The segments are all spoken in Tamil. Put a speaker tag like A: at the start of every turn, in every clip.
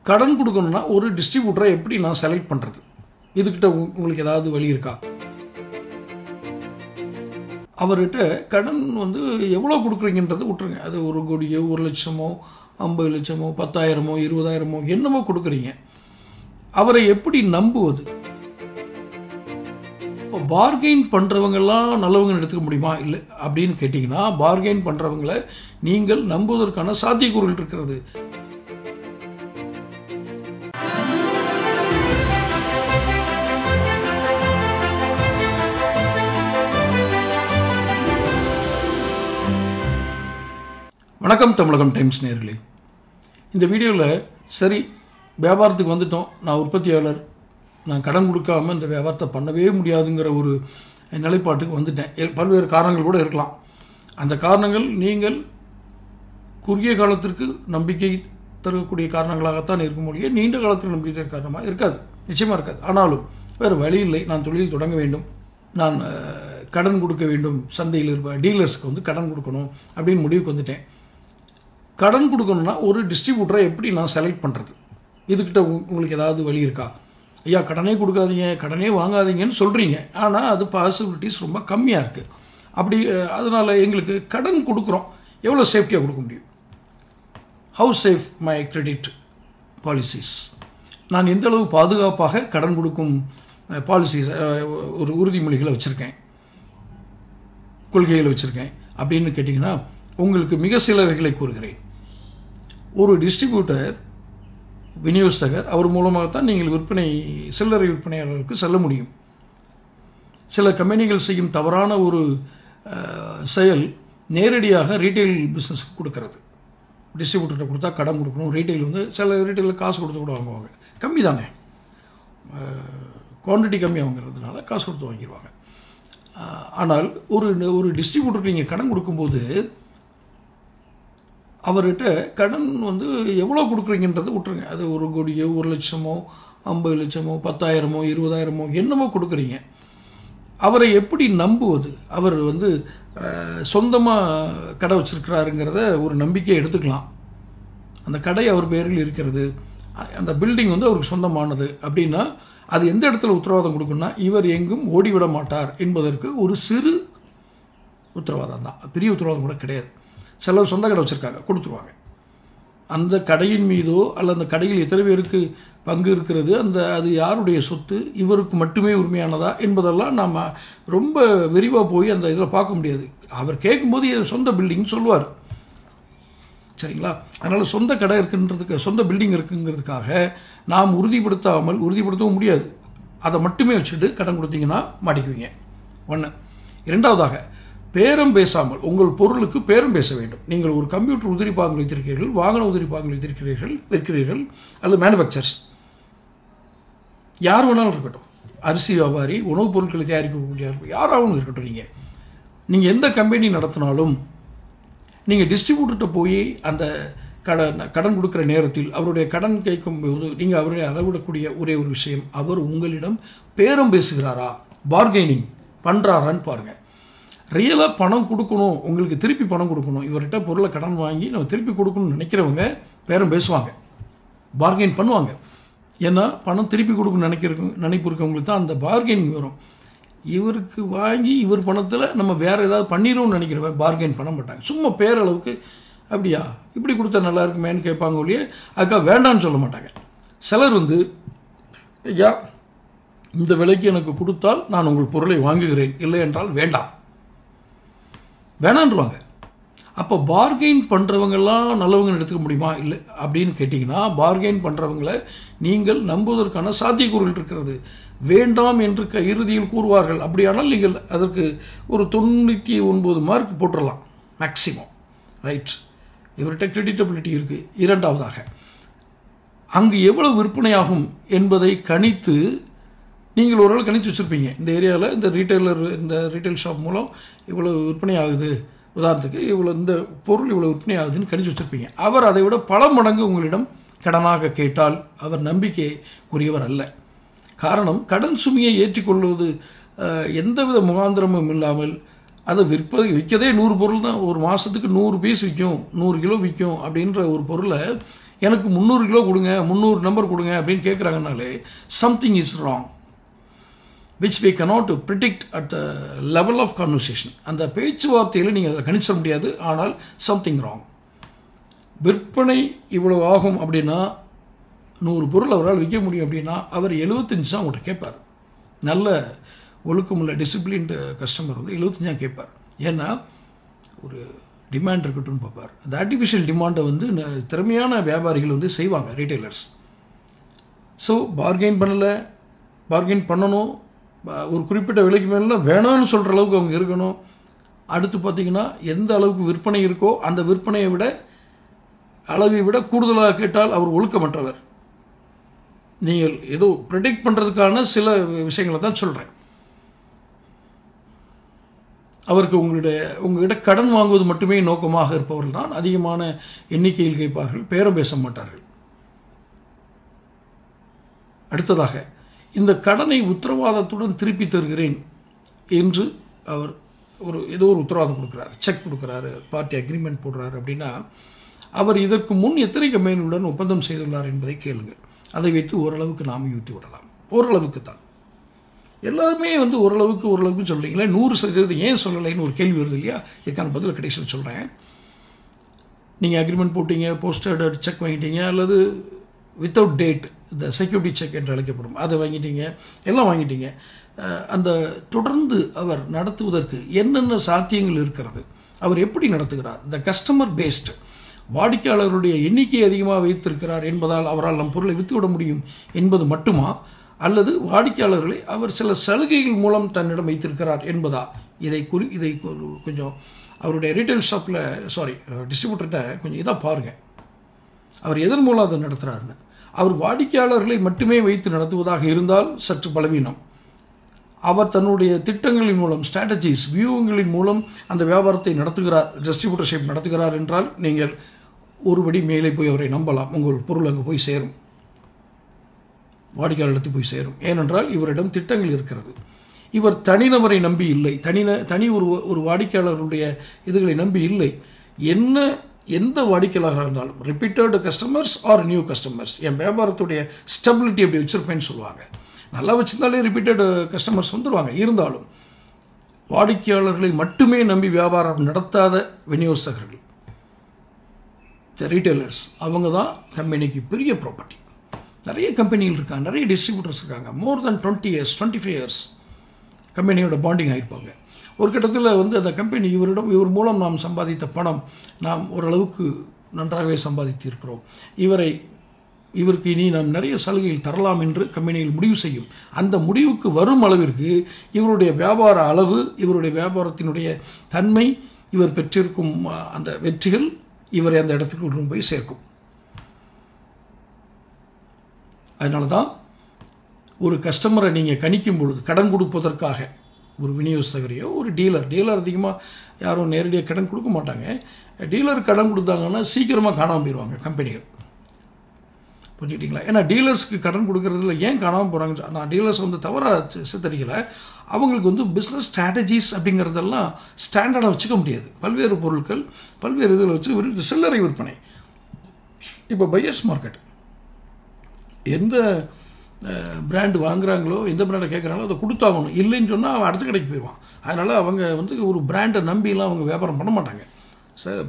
A: கடன் கொடுக்கணும்னா ஒரு டிஸ்ட்ரிபியூட்டரை எப்படி நான் செலக்ட் பண்ணுறது? இதுக்கிட்ட உங்களுக்கு ஏதாவது வழி இருக்கா? அவர்கிட்ட கடன் எவ்வளோ கொடுக்குறீங்கன்றது விட்டுருங்க. அது 1 கோடியோ 1 லட்சமோ 50 லட்சமோ 10,000மோ 20,000மோ என்னமோ கொடுக்குறீங்க. அவரை எப்படி நம்புவது? இப்போ பார்கெயின் பண்ணுறவங்கெல்லாம் நல்லவங்க எடுத்துக்க முடியுமா இல்லை அப்படின்னு கேட்டிங்கன்னா, பார்கெயின் பண்ணுறவங்களை நீங்கள் நம்புவதற்கான சாத்தியக்கூறுகள் இருக்கிறது. வணக்கம் தமிழகம் டைம்ஸ் நேயர்களே. இந்த வீடியோவில் சரி வியாபாரத்துக்கு வந்துட்டோம், நான் உற்பத்தியாளர், நான் கடன் கொடுக்காமல் இந்த வியாபாரத்தை பண்ணவே முடியாதுங்கிற ஒரு நிலைப்பாட்டுக்கு வந்துட்டேன். பல்வேறு காரணங்கள் கூட இருக்கலாம். அந்த காரணங்கள் நீங்கள் குறுகிய காலத்திற்கு நம்பிக்கை தரக்கூடிய காரணங்களாகத்தான் இருக்கும் மொழியே நீண்ட காலத்துக்கு நம்பிக்கை தர காரணமாக இருக்காது, நிச்சயமாக இருக்காது. ஆனாலும் வேறு வழி இல்லை, நான் தொழில் தொடங்க வேண்டும், நான் கடன் கொடுக்க வேண்டும், சந்தையில் இருப்ப டீலர்ஸ்க்கு கடன் கொடுக்கணும் அப்படின்னு முடிவுக்கு வந்துட்டேன். கடன் கொடுக்கணும்னா ஒரு டிஸ்ட்ரிபியூட்டரை எப்படி நான் செலக்ட் பண்ணுறது? இதுக்கிட்ட உங்களுக்கு ஏதாவது வழி இருக்கா? ஐயா கடனே கொடுக்காதீங்க, கடனே வாங்காதீங்கன்னு சொல்கிறீங்க, ஆனால் அது பாசிபிலிட்டிஸ் ரொம்ப கம்மியாக இருக்குது. அப்படி அதனால் எங்களுக்கு கடன் கொடுக்குறோம், எவ்வளோ சேஃப்டியாக கொடுக்க முடியும்? How safe my credit policies? நான் எந்த அளவு பாதுகாப்பாக கடன் கொடுக்கும் பாலிசிஸ் ஒரு உறுதிமொழிகளை வச்சுருக்கேன், கொள்கைகளை வச்சுருக்கேன் அப்படின்னு கேட்டிங்கன்னா, உங்களுக்கு மிக சிலவைகளை கூறுகிறேன். ஒரு டிஸ்ட்ரிபியூட்டர் விநியோகஸ்தகர், அவர் மூலமாகத்தான் நீங்கள் சில்லறை விற்பனையாளர்களுக்கு செல்ல முடியும். சில கம்பெனிகள் செய்யும் தவறான ஒரு செயல் நேரடியாக ரீட்டைல் பிஸ்னஸுக்கு கொடுக்கறது. டிஸ்ட்ரிபியூட்டர்கிட்ட கொடுத்தா கடன் கொடுக்கணும், ரீட்டைல் சில ரீட்டைலில் காசு கொடுத்து கூட வாங்குவாங்க, கம்மி தானே, குவான்டிட்டி கம்மி வாங்குறதுனால காசு கொடுத்து வாங்கிடுவாங்க. ஆனால் ஒரு டிஸ்ட்ரிபியூட்டருக்கு நீங்கள் கடன் கொடுக்கும்போது அவர்கிட்ட கடன் எவ்வளோ கொடுக்குறீங்கன்றதை விட்டுருங்க. அது 1 கோடியோ 1 லட்சமோ 50 லட்சமோ 10,000மோ 20,000மோ என்னமோ கொடுக்குறீங்க. அவரை எப்படி நம்புவது? அவர் சொந்தமாக கடை வச்சிருக்கிறாருங்கிறத ஒரு நம்பிக்கையை எடுத்துக்கலாம். அந்த கடை அவர் பேரில் இருக்கிறது, அந்த பில்டிங் அவருக்கு சொந்தமானது அப்படின்னா அது எந்த இடத்துல உத்தரவாதம் கொடுக்குன்னா, இவர் எங்கும் ஓடிவிட மாட்டார் என்பதற்கு ஒரு சிறு உத்தரவாதம் தான், பெரிய உத்தரவாதம் கூட கிடையாது. சிலர் சொந்த கடை வச்சுருக்காங்க, கொடுத்துருவாங்க. அந்த கடையின் மீதோ அல்ல அந்த கடையில் எத்தனை பேருக்கு பங்கு இருக்கிறது, அது யாருடைய சொத்து, இவருக்கு மட்டுமே உரிமையானதா என்பதெல்லாம் நாம் ரொம்ப விரிவாக போய் அந்த இதில் பார்க்க முடியாது. அவர் கேட்கும்போது என் சொந்த பில்டிங் சொல்லுவார், சரிங்களா? அதனால் சொந்த கடை இருக்குன்றதுக்கு, சொந்த பில்டிங் இருக்குங்கிறதுக்காக நாம் உறுதிப்படுத்தவும் முடியாது. அதை மட்டுமே வச்சுட்டு கடன் கொடுத்தீங்கன்னா மாட்டிக்குவீங்க. 1. இரண்டாவதாக, பேரம் பேசாமல் உங்கள் பொருளுக்கு பேரம் பேச வேண்டும். நீங்கள் ஒரு கம்ப்யூட்டர் உதிரி பாகங்கள் வைத்திருக்கிறீர்கள், வாகன உதிரி பாகங்கள் விற்கிறீர்கள் அல்லது மேனுஃபேக்சர்ஸ், யார் வேணாலும் இருக்கட்டும், அரிசி வியாபாரி, உணவுப் பொருட்களை தயாரிக்கக்கூடிய யாராகவும் இருக்கட்டும், நீங்கள் எந்த கம்பெனி நடத்தினாலும் நீங்கள் டிஸ்ட்ரிபியூட்டர்கிட்ட போய் அந்த கடன் கொடுக்குற நேரத்தில் அவருடைய கடன் கேட்கும் போது நீங்கள் அவருடைய அளவிடக்கூடிய ஒரே ஒரு விஷயம், அவர் உங்களிடம் பேரம் பேசுகிறாரா, பார்கெனிங் பண்ணுறாரான்னு பாருங்கள். ரியலாக பணம் கொடுக்கணும், உங்களுக்கு திருப்பி பணம் கொடுக்கணும், இவர்கிட்ட பொருளை கடன் வாங்கி நம்ம திருப்பி கொடுக்கணும்னு நினைக்கிறவங்க பேரம் பேசுவாங்க, பார்கெயின் பண்ணுவாங்க. ஏன்னா பணம் திருப்பி கொடுக்கணும்னு நினைப்பு இருக்கவங்களுக்கு தான் அந்த பார்கெயின் வரும். இவருக்கு வாங்கி இவர் பணத்தில் நம்ம வேறு ஏதாவது பண்ணிடுவோம்னு நினைக்கிறவங்க பார்கெயின் பண்ண மாட்டாங்க. சும்மா பேரளவுக்கு அப்படியா இப்படி கொடுத்தா நல்லா இருக்குமேன்னு கேட்பாங்க ஒழிய அதுக்காக வேண்டான்னு சொல்ல மாட்டாங்க. சிலர் ஐயா இந்த விலைக்கு எனக்கு கொடுத்தால் நான் உங்கள் பொருளை வாங்குகிறேன், இல்லை என்றால் வேணான்றுவாங்க. அப்போ பார்கெயின் பண்ணுறவங்கெல்லாம் நல்லவங்க எடுத்துக்க முடியுமா இல்லை அப்படின்னு கேட்டிங்கன்னா, பார்கெயின் பண்ணுறவங்களை நீங்கள் நம்புவதற்கான சாத்தியக்கூறுகள் இருக்கிறது. வேண்டாம் என்று இறுதியில் கூறுவார்கள். அப்படியானால் நீங்கள் அதற்கு ஒரு 99 மார்க் போட்டுடலாம் மேக்சிமம், ரைட்? இவர்கிட்ட கிரெடிட்டபிலிட்டி இருக்குது. இரண்டாவதாக, அங்கு எவ்வளவு விற்பனையாகும் என்பதை கணித்து நீங்கள் ஓரளவு கணித்து வச்சுருப்பீங்க. இந்த ஏரியாவில் இந்த ரீட்டைல் ஷாப் மூலம் இவ்வளோ விற்பனை ஆகுது, உதாரணத்துக்கு இந்த பொருள் இவ்வளோ விற்பனை ஆகுதுன்னு கணிச்சு வச்சுருப்பீங்க. அவர் அதை விட பல மடங்கு உங்களிடம் கடனாக கேட்டால் அவர் நம்பிக்கைக்குரியவர் அல்ல. காரணம், கடன் சுமையை ஏற்றிக்கொள்வது எந்தவித முகாந்திரமும் இல்லாமல் அதை விற்கதே 100 பொருள் தான், ஒரு மாதத்துக்கு 100 பீஸ் விற்கும், 100 கிலோ விற்கும் அப்படின்ற ஒரு பொருளை எனக்கு 300 கிலோ கொடுங்க, 300 நம்பர் கொடுங்க அப்படின்னு கேட்குறாங்கனாலே something is wrong, which we cannot predict at the level of conversation. அந்த பேச்சுவார்த்தையில் நீங்கள் அதை கணிச்ச முடியாது. ஆனால் சம்திங் ராங். விற்பனை இவ்வளோ ஆகும் அப்படின்னா 100 பொருள் அவரால் விற்க முடியும் அப்படின்னா அவர் 75 தான் உங்கள்கிட்ட கேட்பார். நல்ல ஒழுக்கமுள்ள டிசிப்ளின்டு கஸ்டமர் வந்து 75 கேட்பார். ஏன்னா ஒரு டிமாண்ட் இருக்கட்டும்னு பார்ப்பார். அந்த ஆர்டிஃபிஷியல் டிமாண்டை வந்து திறமையான வியாபாரிகள் வந்து செய்வாங்க, ரீட்டைலர்ஸ். ஸோ பார்கெயின் பண்ணணும், ஒரு குறிப்பிட்ட விலைக்கு மேலே வேணாம்னு சொல்கிற அளவுக்கு அவங்க இருக்கணும். அடுத்து பார்த்தீங்கன்னா எந்த அளவுக்கு விற்பனை இருக்கோ அந்த விற்பனையை விட அளவை விட கூடுதலாக கேட்டால் அவர் ஒழுக்கமற்றவர். நீங்கள் ஏதோ ப்ரெடிக்ட் பண்ணுறதுக்கான சில விஷயங்களை தான் சொல்கிறேன். அவருக்கு உங்கள்கிட்ட கடன் வாங்குவது மட்டுமே நோக்கமாக இருப்பவர்கள் தான் அதிகமான எண்ணிக்கையில் கேட்பார்கள், பேரம் பேச மாட்டார்கள். அடுத்ததாக, இந்த கடனை உத்தரவாதத்துடன் திருப்பி தருகிறேன் என்று அவர் ஏதோ ஒரு உத்தரவாதம் கொடுக்குறாரு, செக் கொடுக்குறாரு, பார்ட்டி அக்ரிமெண்ட் போடுறாரு அப்படின்னா அவர் இதற்கு முன் எத்தனை கம்பெனிகளுடன் ஒப்பந்தம் செய்துள்ளார் என்பதை கேளுங்கள். அதை வைத்து ஓரளவுக்கு நாம் யூத்தி விடலாம். ஓரளவுக்கு தான். எல்லாருமே வந்து ஓரளவுக்கு சொல்கிறீங்களே, 100% ஏன் சொல்லலைன்னு ஒரு கேள்வி வருது இல்லையா? இதுக்கான பதில் கடைசியில் சொல்கிறேன். நீங்கள் அக்ரிமெண்ட் போட்டீங்க, போஸ்டட் செக் வாங்கிட்டீங்க, அல்லது வித்தவுட் டேட் இந்த செக்யூரிட்டி செக் என்று அழைக்கப்படும் அதை வாங்கிட்டீங்க, எல்லாம் வாங்கிட்டீங்க. அந்த தொடர்ந்து அவர் நடத்துவதற்கு என்னென்ன சாத்தியங்கள் இருக்கிறது, அவர் எப்படி நடத்துகிறார், இந்த கஸ்டமர் பேஸ்டு வாடிக்கையாளர்களுடைய எண்ணிக்கை அதிகமாக வைத்திருக்கிறார் என்பதால் அவரால் நம் பொருளை விற்றுவிட முடியும் என்பது மட்டுமா, அல்லது வாடிக்கையாளர்களை அவர் சில சலுகைகள் மூலம் தன்னிடம் வைத்திருக்கிறார் என்பதா? இதை கொஞ்சம் அவருடைய ரீட்டைல் ஷாப்பில் டிஸ்ட்ரிபியூட்டர்கிட்ட கொஞ்சம் இதாக பாருங்கள். அவர் எதன் மூலம் அதை நடத்துகிறாருன்னு. அவர் வாடிக்கையாளர்களை மட்டுமே வைத்து நடத்துவதாக இருந்தால் சற்று பலவீனம். அவர் தன்னுடைய திட்டங்களின் மூலம், ஸ்ட்ராட்டஜிஸ், வியூகங்களின் மூலம் அந்த வியாபாரத்தை நடத்துகிறார், டிஸ்ட்ரிபியூட்டர்ஷிப் நடத்துகிறார் என்றால் நீங்கள் ஒருபடி மேலே போய் அவரை நம்பலாம். உங்கள் பொருள் அங்கே போய் சேரும், வாடிக்கையாளர்களுக்கு போய் சேரும். ஏனென்றால் இவரிடம் திட்டங்கள் இருக்கிறது. இவர் தனிநபரை நம்பி இல்லை, தனி ஒரு வாடிக்கையாளர்களுடைய இதுகளை நம்பி இல்லை. எந்த வாடிக்கையாளராக இருந்தாலும் repeated customers or new customers, என் வியாபாரத்துடைய ஸ்டெபிலிட்டி அப்படி வச்சிருப்பேன்னு சொல்லுவாங்க. நல்லா வச்சிருந்தாலே ரிப்பீட்டட் கஸ்டமர்ஸ் வந்துடுவாங்க. இருந்தாலும் வாடிக்கையாளர்களை மட்டுமே நம்பி வியாபாரம் நடத்தாத விநியோகஸ்தகர்கள், ரீட்டைலர்ஸ், அவங்க தான் கம்பெனிக்கு பெரிய ப்ராப்பர்ட்டி. நிறைய கம்பெனிகள் இருக்காங்க, நிறைய டிஸ்ட்ரிபியூட்டர்ஸ் இருக்காங்க. மோர் தென் 20 years 25 years கம்பெனியோட பாண்டிங் ஆகிருப்பாங்க. ஒரு கட்டத்தில் வந்து அந்த கம்பெனி இவர் மூலம் நாம் சம்பாதித்த பணம் நாம் ஓரளவுக்கு நன்றாகவே சம்பாதித்து இருக்கிறோம், இவருக்கு இனி நாம் நிறைய சலுகைகள் தரலாம் என்று கம்பெனிகள் முடிவு செய்யும். அந்த முடிவுக்கு வரும் அளவிற்கு இவருடைய வியாபார அளவு, இவருடைய வியாபாரத்தினுடைய தன்மை, இவர் பெற்றிருக்கும் அந்த வெற்றிகள் இவரை அந்த இடத்துக்கு கொண்டு போய் சேர்க்கும். அதனால தான் ஒரு கஸ்டமரை நீங்கள் கணிக்கும் பொழுது, கடன் கொடுப்பதற்காக ஒரு விநியோகஸ்தகரையோ ஒரு டீலர் அதிகமாக யாரும் நேரடியாக கடன் கொடுக்க மாட்டாங்க. டீலர் கடன் கொடுத்தாங்கன்னா சீக்கிரமாக காணாமல் போயிடுவாங்க கம்பெனிகள். புரிஞ்சுக்கிட்டீங்களா? ஏன்னா டீலர்ஸ்க்கு கடன் கொடுக்கறதுல ஏன் காணாமல் போகிறாங்க, நான் டீலர்ஸ் வந்து தவறாக சித்தரிக்கலை. அவங்களுக்கு வந்து பிஸ்னஸ் ஸ்ட்ராட்டஜிஸ் அப்படிங்கிறதெல்லாம் ஸ்டாண்டர்டாக வச்சுக்க முடியாது. பல்வேறு பொருட்கள் பல்வேறு இதில் வச்சு சில்லறை விற்பனை. இப்போ பையர்ஸ் மார்க்கெட், எந்த பிராண்டு வாங்குறாங்களோ, எந்த பிராண்டை கேட்குறாங்களோ அதை கொடுத்தாகணும். இல்லைன்னு சொன்னால் அவன் அடுத்த கடைக்கு போயிடுவான். அதனால் அவங்க வந்து ஒரு பிராண்டை நம்பிலாம் அவங்க வியாபாரம் பண்ண மாட்டாங்க.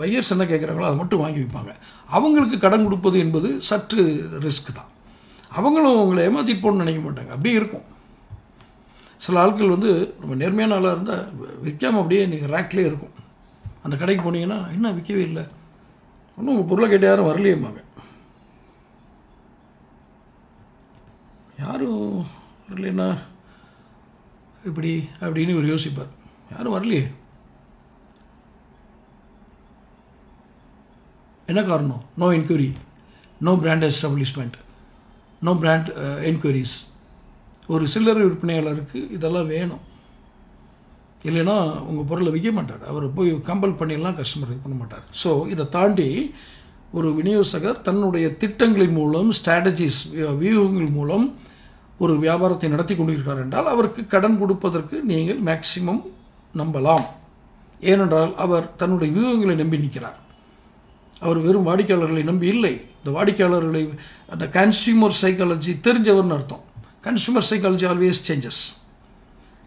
A: பையர்ஸ் என்ன கேட்குறாங்களோ அதை மட்டும் வாங்கி வைப்பாங்க. அவங்களுக்கு கடன் கொடுப்பது என்பது சற்று ரிஸ்க் தான். அவங்களும் அவங்களை ஏமாற்றிட்டு போகணும்னு நினைக்க மாட்டாங்க. அப்படியே இருக்கும். சில ஆட்கள் வந்து ரொம்ப நேர்மையான ஆளாக இருந்தால் விற்காமல் அப்படியே நீங்கள் ரேக்லேயே இருக்கும். அந்த கடைக்கு போனீங்கன்னா என்ன விற்கவே இல்லை, ஒன்றும் உங்கள் பொருளை கேட்ட யாரும் வரலையேம்பாங்க. யாரும் வரலைன்னா இப்படி அப்படின்னு இவர் யோசிப்பார். யாரும் வரலையே, என்ன காரணம்? No enquiry, no brand establishment, no brand enquiries. ஒரு சில்லறை விற்பனையாளருக்கு இதெல்லாம் வேணும், இல்லைன்னா உங்கள் பொருளை விற்க மாட்டார். அவர் போய் கம்பல் பண்ணிடலாம், கஸ்டமர் இது பண்ண மாட்டார். ஸோ இதை தாண்டி ஒரு விநியோகஸ்தகர் தன்னுடைய திட்டங்களின் மூலம், ஸ்ட்ராட்டஜிஸ், வியூகங்கள் மூலம் ஒரு வியாபாரத்தை நடத்தி கொண்டிருக்கிறார் என்றால் அவருக்கு கடன் கொடுப்பதற்கு நீங்கள் மேக்சிமம் நம்பலாம். ஏனென்றால் அவர் தன்னுடைய வியூகங்களை நம்பி நிற்கிறார். அவர் வெறும் வாடிக்கையாளர்களை நம்பி இல்லை. இந்த வாடிக்கையாளர்களை அந்த கன்சியூமர் சைக்காலஜி தெரிஞ்சவர்னு அர்த்தம். Consumer psychology always changes.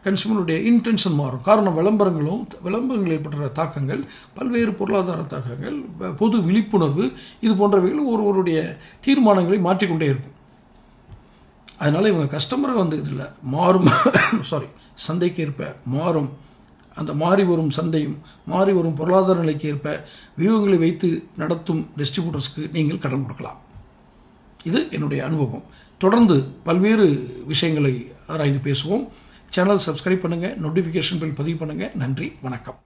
A: கன்சியூமருடைய இன்டென்ஷன் மாறும். காரணம் விளம்பரங்கள் ஏற்படுற தாக்கங்கள், பல்வேறு பொருளாதார தாக்கங்கள், பொது விழிப்புணர்வு, இது போன்றவைகள் ஒருவருடைய தீர்மானங்களை மாற்றிக்கொண்டே இருக்கும். அதனால் இவங்க கஸ்டமரை வந்து இதில் மாறும் சந்தைக்கு ஏற்ப மாறும், அந்த மாறி வரும் சந்தையும் மாறி வரும் பொருளாதார நிலைக்கு ஏற்ப வியூகங்களை வைத்து நடத்தும் டிஸ்ட்ரிபியூட்டர்ஸ்க்கு நீங்கள் கடன் கொடுக்கலாம். இது என்னுடைய அனுபவம். தொடர்ந்து பல்வேறு விஷயங்களை ஆராய்ந்து பேசுவோம். சேனல் சப்ஸ்கிரைப் பண்ணுங்கள், நோட்டிஃபிகேஷன் பில் பதிவு பண்ணுங்கள். நன்றி, வணக்கம்.